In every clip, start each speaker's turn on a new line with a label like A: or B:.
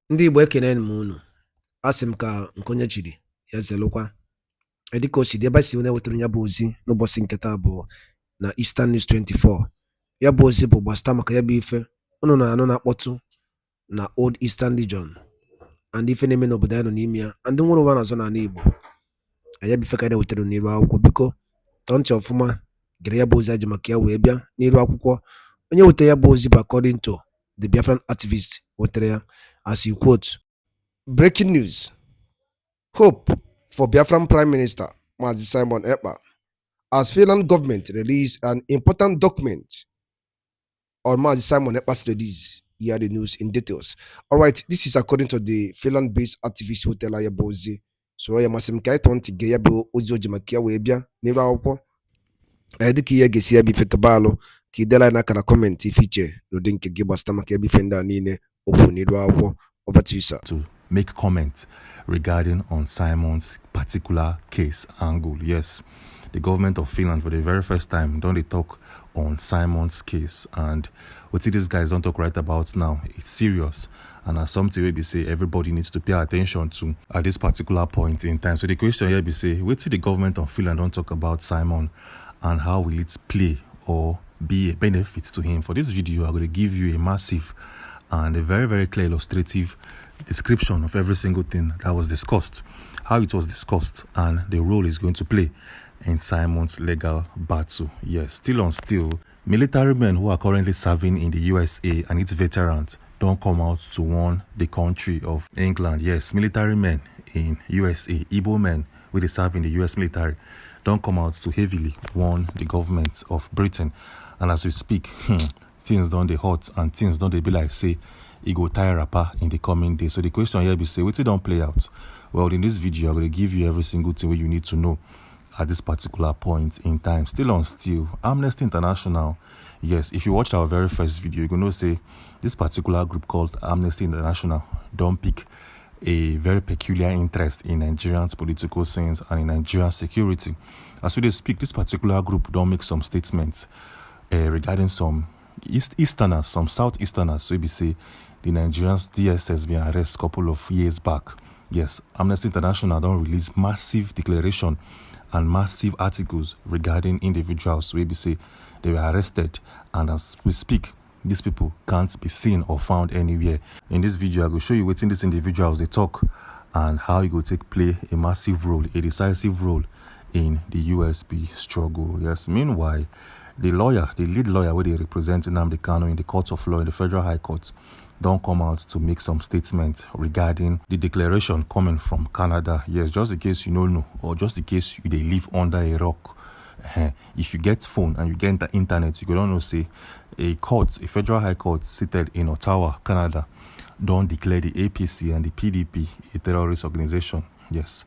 A: Ndị Igbo ekene m unu. Asị m ka nke onye chiri ya zelụkwa. Dịka o si dị ebe a si na-ewetara ya bụ ozi n'ụbọchị nke taa bụ na Eastern News 24. Ya bụ ozi bụ gbasata maka ya bụ ife unu na-anụ na-akpọtụ na Old Eastern Region and ife na-eme n'obodo anyị nọ n'ime ya and nwere ụwa na-azọ n'ala Igbo. Ya bụ ife ka na-ewetara n'iru akwụkwọ, biko tọọ ntị ọfụma gere ya bụ ozi aji maka ya wee bịa n'iru akwụkwọ. Onye wetara ya bụ ozi bụ according to the Biafran activist wetara ya, as he quote:
B: Breaking news. Hope for Biafran Prime Minister Mazi Simon Ekpa as Finland government released an important document on Mazi Simon Ekpa's release. Here are the news in details. All right, this is according to the Finland-based activist who tell Ayabozi. So I must say, I want to get Yabo Ozo Jimakia Webia, Nira Oko. I think he gets here before Kabalo, Kidela Nakana comment feature, no dink give us stomach every fender Nine, Opo Nira Oko. Over to you, sir.
C: To make comment regarding on Simon's particular case angle. Yes, the government of Finland for the very first time don't they talk on Simon's case, and what these guys don't talk right about now, it's serious, and as something we say everybody needs to pay attention to at this particular point in time. So the question here be say, what the government of Finland don't talk about Simon and how will it play or be a benefit to him? For this video, I'm going to give you a massive and a very, very clear illustrative description of every single thing that was discussed, how it was discussed, and the role it's going to play in Simon's legal battle. Yes, still on still, military men who are currently serving in the USA and its veterans don't come out to warn the country of England. Yes, military men in USA, Igbo men who they serve in the US military, don't come out to heavily warn the government of Britain. And as we speak, things don't they hot and things don't they be like say it go tie rapper in the coming days. So the question here be say, what it don't play out? Well, in this video, I'm going to give you every single thing you need to know at this particular point in time. Still on still, Amnesty International. Yes, if you watched our very first video, you're going to say this particular group called Amnesty International don't pick a very peculiar interest in Nigerians' political scenes and in Nigerian security. As we speak, this particular group don't make some statements regarding some Easterners, some Southeasterners. So we say the Nigerians DSS been arrested a couple of years back. Yes, Amnesty International don't release massive declaration and massive articles regarding individuals. We say they were arrested, and as we speak, these people can't be seen or found anywhere. In this video, I will show you what in these individuals they talk and how it will play a massive role, a decisive role in the USB struggle. Yes, meanwhile, the lead lawyer where they represent Nnamdi Kanu in the court of law in the Federal High Court don't come out to make some statements regarding the declaration coming from Canada. Yes, just in case you don't know, or just in case they live under a rock. If you get phone and you get the internet, you don't know say a Federal High Court seated in Ottawa, Canada, don't declare the APC and the PDP a terrorist organization. Yes.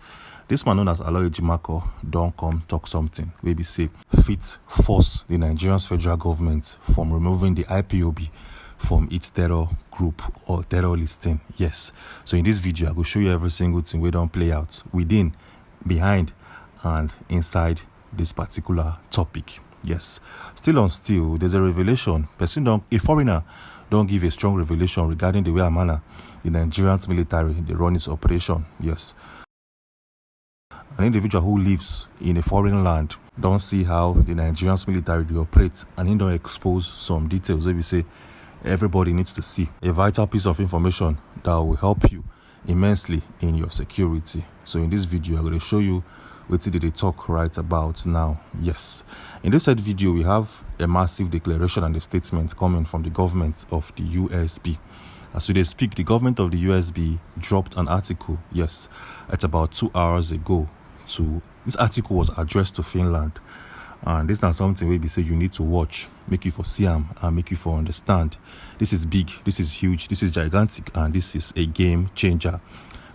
C: This man known as Aloy Jimako don't come talk something. We be say fit force the Nigerian federal government from removing the IPOB from its terror group or terror listing. Yes. So in this video, I will show you every single thing we don't play out within, behind, and inside this particular topic. Yes. Still on still, there's a revelation. A foreigner don't give a strong revelation regarding the way and manner the Nigerian military they run its operation. Yes. An individual who lives in a foreign land don't see how the Nigerian military they operate, and he don't expose some details. We say everybody needs to see a vital piece of information that will help you immensely in your security. So in this video, I'm going to show you what did they talk right about now. Yes, in this said video, we have a massive declaration and a statement coming from the government of the USB. As we speak, the government of the USB dropped an article, yes, at about 2 hours ago. This article was addressed to Finland, and this is not something we say you need to watch, make you for see them and make you for understand. This is big, this is huge, this is gigantic, and this is a game changer.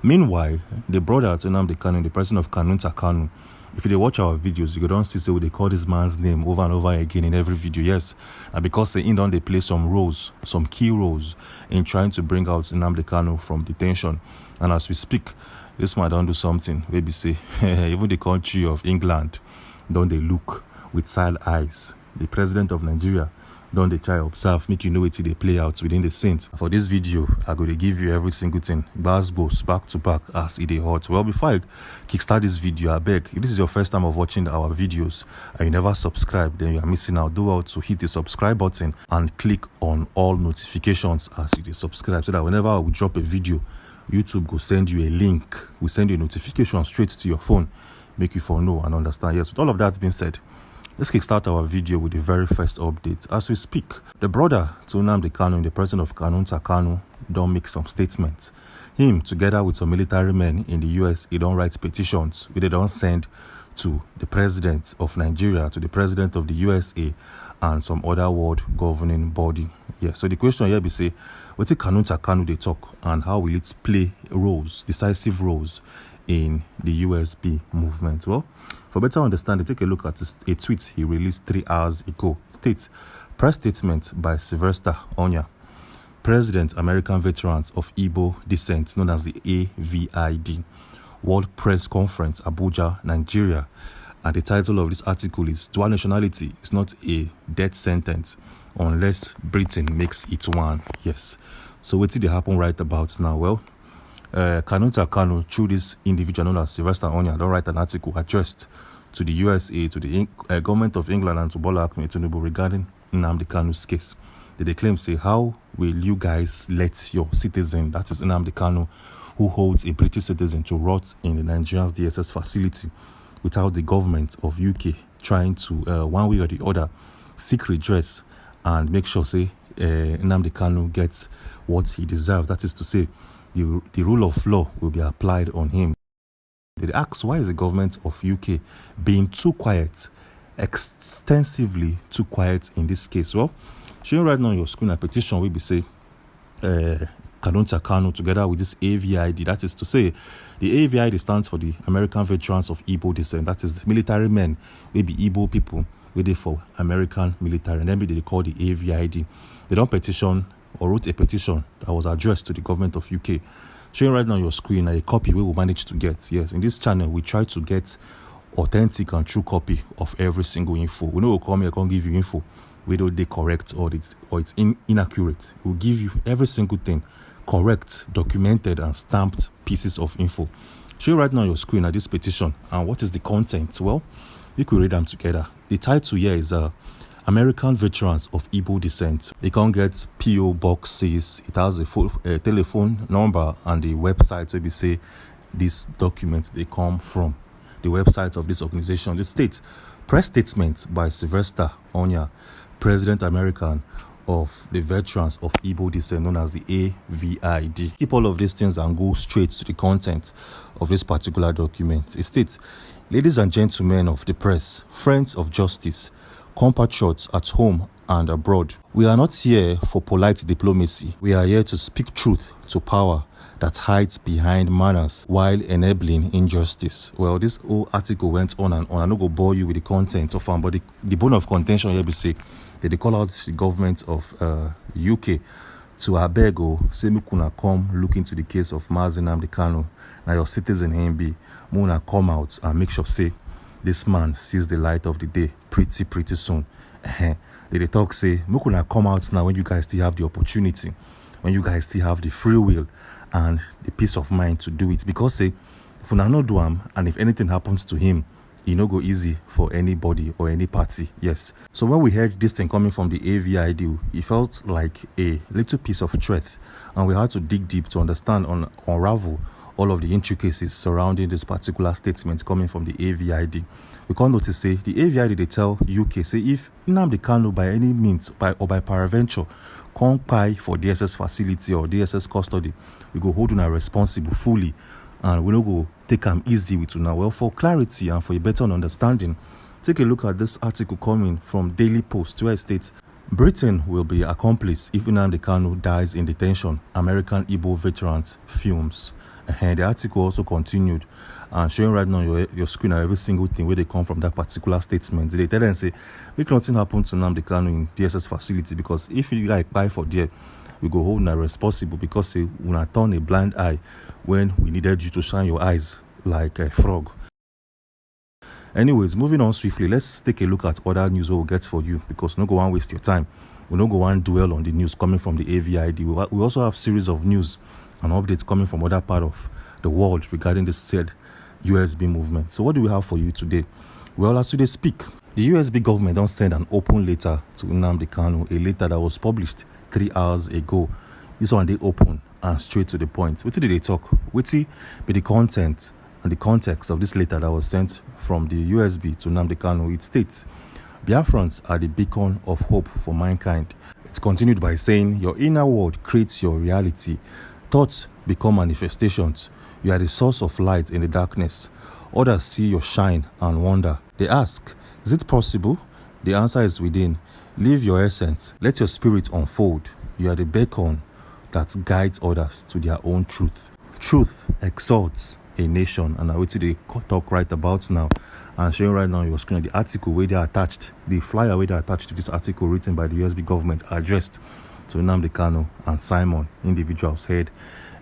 C: Meanwhile, the brother to Nnamdi Kanu, the person of Kanunta Kanu, if you watch our videos, you don't see so they call this man's name over and over again in every video. Yes, and because they play some roles, some key roles in trying to bring out Nnamdi Kanu from detention. And as we speak, this man don't do something. Maybe say even the country of England don't they look with side eyes. The president of Nigeria Don't they try observe, make you know it till they play out within the scenes. For this video, I go to give you every single thing, bars back to back as it is hot. Well, before I kickstart this video, I beg, if this is your first time of watching our videos and you never subscribe, then you are missing out. Do well to hit the subscribe button and click on all notifications as you subscribe, so that whenever we drop a video, YouTube will send you a link, will send you a notification straight to your phone, make you for know and understand. Yes, with all of that being said, let's kickstart our video with the very first update. As we speak, the brother to Nnamdi Kanu, the president of Kanunta Kanu, don't make some statements. Him, together with some military men in the US, he don't write petitions, which they don't send to the president of Nigeria, to the president of the USA, and some other world governing body. Yeah, so the question here be say, what's Kanunta Kanu they talk, and how will it play roles, decisive roles in the USB movement? Well, for better understanding, take a look at a tweet he released 3 hours ago. It states, press statement by Sylvester Onya, President, American Veterans of Igbo Descent, known as the AVID, World Press Conference, Abuja, Nigeria. And the title of this article is, Dual Nationality is not a death sentence unless Britain makes it one. Yes. So what did happen right about now? Well, Kanunta Kanu, through this individual known as Sylvester Onya, don't write an article addressed to the USA, to the government of England, and to Bola Ahmed Tinubu regarding Nnamdi Kanu's case. They claim, say, how will you guys let your citizen, that is Nnamdi Kanu, who holds a British citizen, to rot in the Nigerian's DSS facility without the government of UK trying to, one way or the other, seek redress and make sure, say, Nnamdi Kanu gets what he deserves. That is to say, the rule of law will be applied on him. They ask, why is the government of UK being too quiet, extensively too quiet in this case? Well, showing right now on your screen a petition will be say, Kanunta Kanu, together with this AVID, that is to say, the AVID stands for the American Veterans of Igbo Descent. That is the military men, will be Igbo people, waiting for American military, and then they call the AVID. They don't petition or wrote a petition that was addressed to the government of UK. Showing right now on your screen a copy we will manage to get. Yes, in this channel we try to get authentic and true copy of every single info. We know we'll come here, can't give you info whether they correct or it's inaccurate. We'll give you every single thing correct, documented, and stamped pieces of info. Show right now on your screen at this petition. And what is the content? Well, you could read them together. The title here is American Veterans of Igbo Descent. They can get PO boxes. It has a telephone number and the website where we say these documents they come from. The website of this organization. The state press statement by Sylvester Onya, President American of the Veterans of Igbo Descent, known as the AVID. Keep all of these things and go straight to the content of this particular document. It states, ladies and gentlemen of the press, friends of justice, compatriots at home and abroad, we are not here for polite diplomacy. We are here to speak truth to power that hides behind manners while enabling injustice. Well, this whole article went on and on. I'm not going to bore you with the content of but the bone of contention here be say that they call out the government of UK to abeg say me kuna come look into the case of Nnamdi Kanu. Now your citizen MB muna come out and make sure say this man sees the light of the day pretty soon. They talk say me kuna come out now when you guys still have the opportunity, when you guys still have the free will and the peace of mind to do it, because say if una no do am and if anything happens to him, it no go easy for anybody or any party. Yes. So when we heard this thing coming from the AVID, it felt like a little piece of truth, and we had to dig deep to understand and unravel all of the intricacies surrounding this particular statement coming from the AVID. We can't notice say the AVID they tell UK say if Nnamdi Kanu by any means by paraventure can't pay for DSS facility or DSS custody, we go hold una responsible fully, and we no go take them easy with una. Well, for clarity and for a better understanding, take a look at this article coming from Daily Post, where it states, Britain will be accomplice if Nnamdi Kanu dies in detention, American Igbo veterans films. And the article also continued and showing right now on your screen every single thing where they come from that particular statement. They tell them say, make nothing happen to Nnamdi Kanu in DSS facility, because if you like buy for there, we go hold una responsible, because say una turn a blind eye when we needed you to shine your eyes like a frog. Anyways, moving on swiftly, let's take a look at other news we'll get for you, because no go and waste your time. We don't go and dwell on the news coming from the AVID. We also have series of news and updates coming from other part of the world regarding this said USB movement. So what do we have for you today? Well, as today speak, the USB government don't send an open letter to Nnamdi Kanu, a letter that was published 3 hours ago. This one they open and straight to the point. What did they talk? What be the content and the context of this letter that was sent from the USB to Nnamdi Kanu? It states, Biafrans are the beacon of hope for mankind. It's continued by saying, your inner world creates your reality. Thoughts become manifestations. You are the source of light in the darkness. Others see your shine and wonder. They ask, is it possible? The answer is within. Live your essence. Let your spirit unfold. You are the beacon that guides others to their own truth. Truth exalts a nation. And I will see the talk right about now. And showing right now on your screen the article where they are attached, the flyer where they are attached to this article written by the USB government addressed to Nnamdi Kanu and Simon, individuals head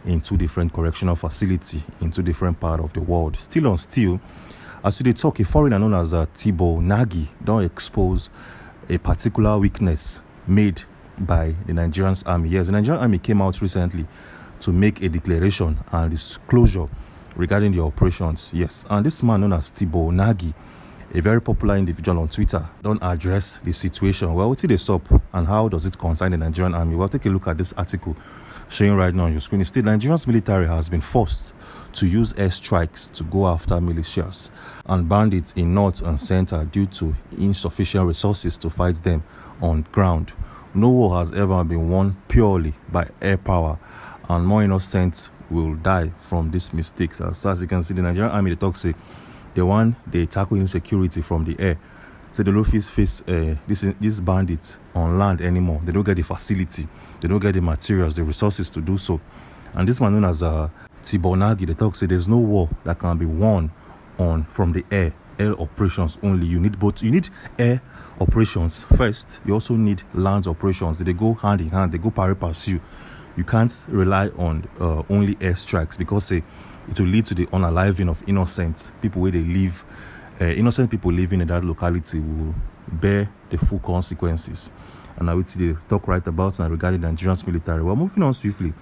C: in 2 different correctional facilities in 2 different parts of the world. Still on still, as they talk, a foreigner known as Thibault Nagy don't expose a particular weakness made by the Nigerian army. Yes, the Nigerian army came out recently to make a declaration and disclosure regarding the operations. Yes, and this man known as Thibault Nagy, a very popular individual on Twitter, don't address the situation. Well, what's this up and how does it concern the Nigerian army? Well, take a look at this article showing right now on your screen. Instead, Nigeria's military has been forced to use airstrikes to go after militias and bandits in north and center due to insufficient resources to fight them on ground. No war has ever been won purely by air power, and more innocent will die from these mistakes. So as you can see, the Nigerian army, they talk say they tackle insecurity from the air. So they don't face these bandits on land anymore. They don't get the facility, they don't get the materials, the resources to do so. And this man known as Thibault Nagy, they talk say there's no war that can be won from the air operations only. You need air operations first. You also need land operations. They go hand in hand, they go pari passu. You can't rely on only airstrikes because it will lead to the unaliving of innocent people where they live. Innocent people living in that locality will bear the full consequences. And I will see the talk right about now regarding Nigerian's military. Well, moving on swiftly,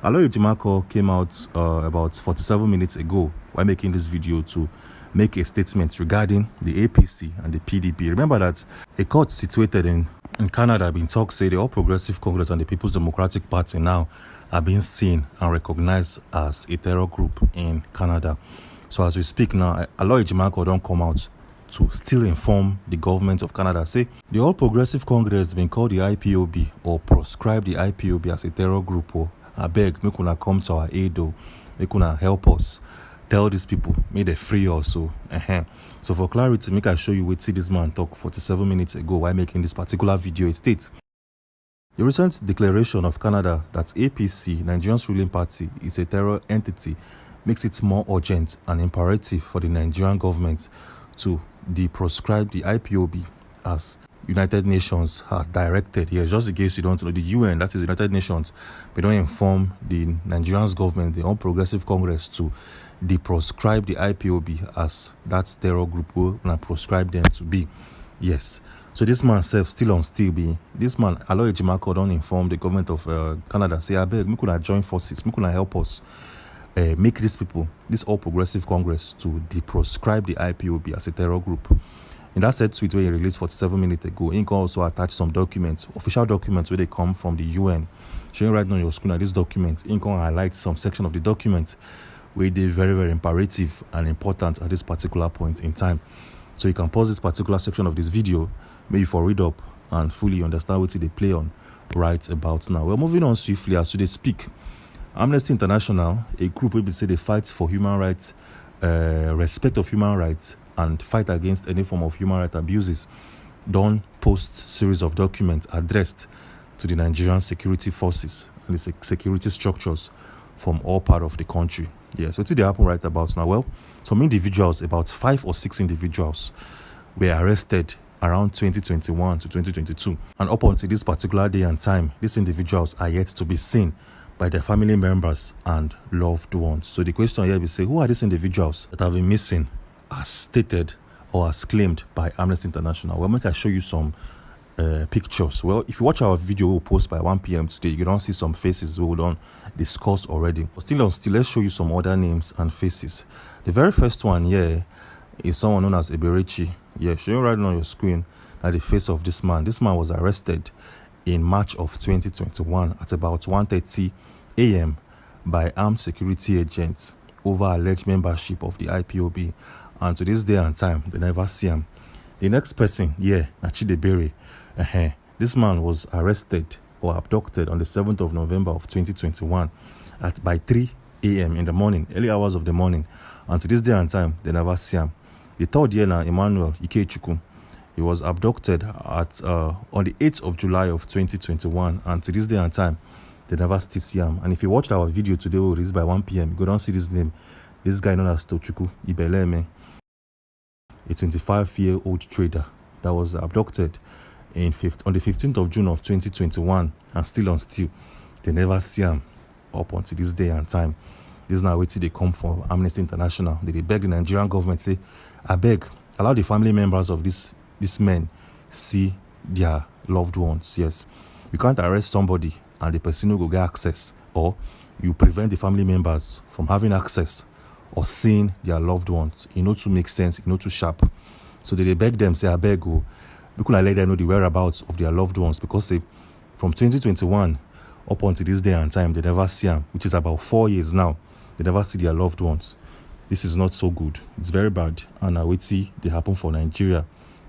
C: Aloy Ejimakor came out about 47 minutes ago while making this video to make a statement regarding the APC and the PDP. Remember that a court situated in Canada been talk say the All Progressive Congress and the People's Democratic Party now are being seen and recognized as a terror group in Canada. So as we speak now, Aloy Ejimakor don't come out to still inform the government of Canada. Say the All Progressive Congress has been called the IPOB or proscribe the IPOB as a terror group. Or I beg, make una come to our aid, or make una help us. Tell these people, may they free also. So for clarity, make I show you what see this man talk 47 minutes ago while making this particular video. It states, the recent declaration of Canada that APC, Nigeria's ruling party, is a terror entity makes it more urgent and imperative for the Nigerian government to deproscribe the IPOB as United Nations have directed. Yes, just in case you don't know, the UN, that is the United Nations, they don't inform the Nigerian government, the All Progressive Congress, to deproscribe the IPOB as that terror group will and proscribe them to be. Yes. So this man self still on still be. This man, Aloy Ejimakor, don't inform the government of Canada. Say, I beg, we could join forces, we could help us make these people, this All Progressive Congress, to deproscribe the IPOB as a terror group. In that said tweet where he released 47 minutes ago, he can also attach some documents, official documents where they come from the UN. Showing right now on your screen are these documents. He can highlight some section of the document where they're very, very imperative and important at this particular point in time. So you can pause this particular section of this video, maybe for read up and fully understand what they play on right about now. We're moving on swiftly as they speak. Amnesty International, a group where they say they fight for human rights, respect of human rights, and fight against any form of human rights abuses, don't post series of documents addressed to the Nigerian security forces and the security structures from all parts of the country. Yes, what did they happen right about now? Well, some individuals, about 5 or 6 individuals, were arrested around 2021 to 2022. And up until this particular day and time, these individuals are yet to be seen by their family members and loved ones. So the question here is, who are these individuals that have been missing as stated or as claimed by Amnesty International? Well, make I show you some pictures. Well, if you watch our video we'll post by 1 p.m. today, you don't see some faces we don't discuss already. But still, let's show you some other names and faces. The very first one here is someone known as Eberechi. Yeah, showing right on your screen that the face of this man. This man was arrested in March of 2021 at about 1:30 a.m. by armed security agents over alleged membership of the IPOB, and to this day and time they never see him. The next person here, Achidebere. This man was arrested or abducted on the 7th of November of 2021 by 3 a.m. in the morning, early hours of the morning, and to this day and time they never see him. The third year now, Emmanuel Ikechukwu. He was abducted on the 8th of July of 2021, and to this day and time they never still see him. And if you watched our video today, we released by 1 p.m., you go down see this name. This guy known as Tochukwu Ibeleme, a 25-year-old trader that was abducted on the 15th of June of 2021, and still on still they never see him up until this day and time. This is now waiting they come from Amnesty International. They beg the Nigerian government, say, I beg, allow the family members of these men see their loved ones. Yes, you can't arrest somebody and the person will go get access, or you prevent the family members from having access or seeing their loved ones. You know, to make sense, you know, to sharp. So they beg them, say, I beg you, we could let them know the whereabouts of their loved ones, because say, from 2021 up until this day and time, they never see them, which is about 4 years now. They never see their loved ones. This is not so good. It's very bad, and I wait see they happen for Nigeria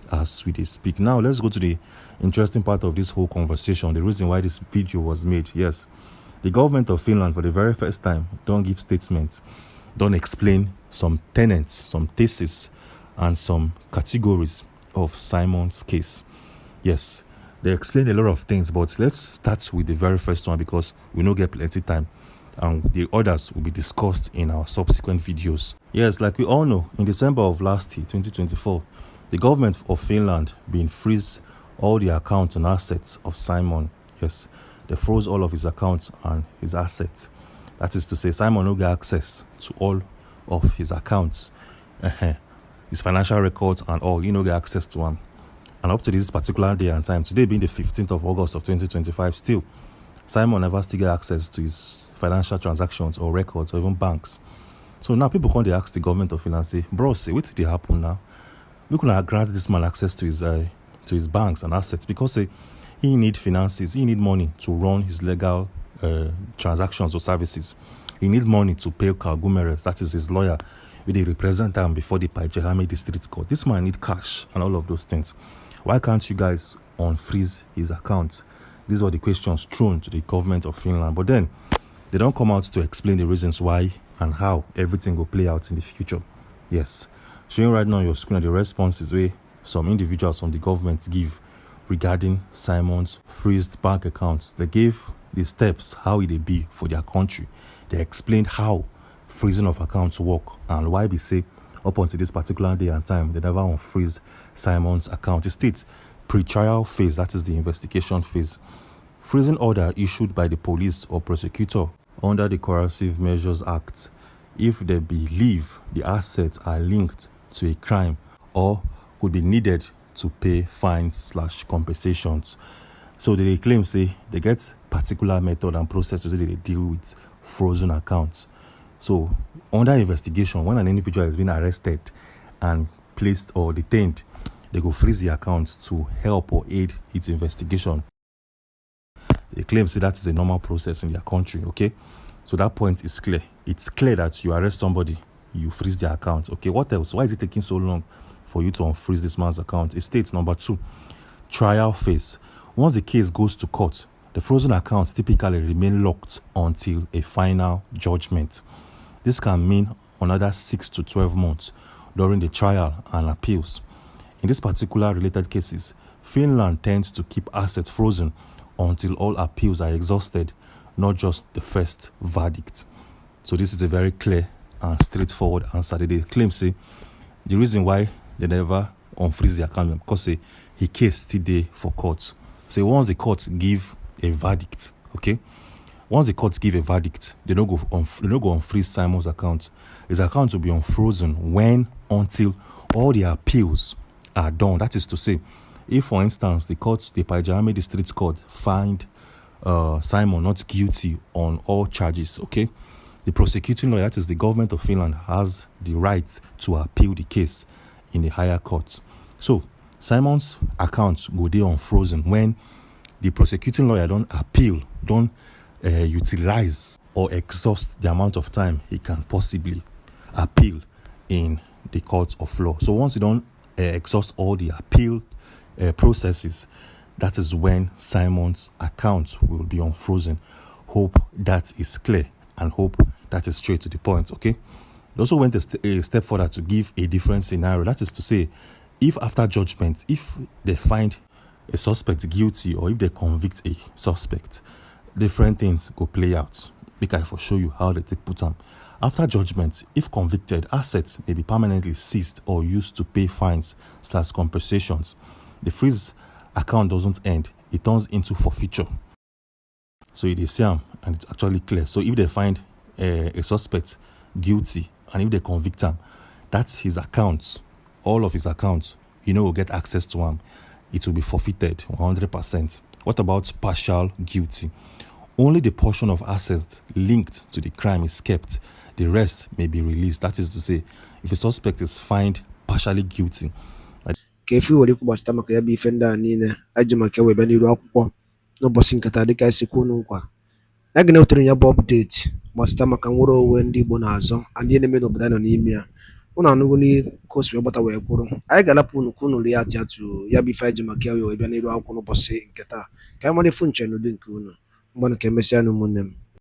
C: as we speak. Now let's go to the interesting part of this whole conversation, the reason why this video was made. Yes, the government of Finland for the very first time don't give statements, don't explain some tenets, some theses, and some categories of Simon's case. Yes, they explain a lot of things, but let's start with the very first one because we don't get plenty time, and the others will be discussed in our subsequent videos. Yes, like we all know, in December of last year, 2024, the government of Finland been freeze all the accounts and assets of Simon. Yes, they froze all of his accounts and his assets. That is to say, Simon no get access to all of his accounts, his financial records and all. You know, get access to them. And up to this particular day and time, today being the 15th of August of 2025, still Simon never still get access to his financial transactions or records or even banks. So now people come, they ask the government of Finland, say, bro, say, what did happen now? We could grant this man access to his banks and assets because he need finances, he need money to run his legal transactions or services. He need money to pay Carl Gumeres, that is his lawyer, with the represent him before the Paijehame District Court. This man need cash and all of those things. Why can't you guys unfreeze his account? These were the questions thrown to the government of Finland. But then they don't come out to explain the reasons why and how everything will play out in the future. Yes, showing right now on your screen are the responses where some individuals from the government give regarding Simon's freezed bank accounts. They gave the steps how it be for their country. They explained how freezing of accounts work and why they say up until this particular day and time they never unfreeze Simon's account. It states pre-trial phase, that is the investigation phase. Freezing order issued by the police or prosecutor under the Coercive Measures Act if they believe the assets are linked to a crime or could be needed to pay fines/compensations. So they claim, say, they get particular method and processes that they deal with frozen accounts. So under investigation, when an individual has been arrested and placed or detained, they go freeze the account to help or aid its investigation. They claim, say, that is a normal process in their country, okay? So that point is clear. It's clear that you arrest somebody, you freeze their account. Okay, what else? Why is it taking so long for you to unfreeze this man's account? It states number 2, trial phase. Once the case goes to court, the frozen accounts typically remain locked until a final judgment. This can mean another 6 to 12 months during the trial and appeals. In this particular related cases, Finland tends to keep assets frozen until all appeals are exhausted, not just the first verdict. So this is a very clear and straightforward answer. They claim, say, the reason why they never unfreeze the account because say he case still there for court. Say once the court give a verdict, okay? Once the court give a verdict, they don't go unfreeze Simon's account. His account will be unfrozen until all the appeals are done. That is to say, If, for instance, the Pajami District Court find Simon not guilty on all charges, okay, the prosecuting lawyer, that is the government of Finland, has the right to appeal the case in the higher court. So Simon's account will be unfrozen when the prosecuting lawyer don't appeal, don't utilize or exhaust the amount of time he can possibly appeal in the court of law. So once you don't exhaust all the appeal processes, that is when Simon's account will be unfrozen. Hope that is clear and hope that is straight to the point, okay? They also went a step further to give a different scenario. That is to say, if after judgment, if they find a suspect guilty or if they convict a suspect, different things go play out. Because I for show you how they take put them. After judgment, if convicted, assets may be permanently seized or used to pay fines / compensations. The freeze account doesn't end, it turns into forfeiture. So it is and it's actually clear. So if they find a suspect guilty and if they convict him, that's his account, all of his accounts, will get access to him. It will be forfeited 100%. What about partial guilty? Only the portion of assets linked to the crime is kept. The rest may be released. That is to say, if a suspect is found partially guilty.
A: Ka efi were ikwu gbasịta maka ya bụ ife ndị a niile aji maka wee bịa n'iru akwụkwọ n'ụbọchị nkata dịka esi kwuo nkwa. A ga na-ewetara ya bụ update gbasịta maka nwere onwe ndị Igbo na-azọ ndị na-eme n'obodo anyị nọ n'ime ya. Unu anụgo n'iko si wee gbata wee kwuru. Anyị ga-alapụ unu ka unu rie atụ ya bụ ife aji maka wee bịa n'iru akwụkwọ n'ụbọchị nketa. Ka anyị mara ifu nche n'ụdị nke unu. Mgbanụ ka emesịa n'ụmụnne m.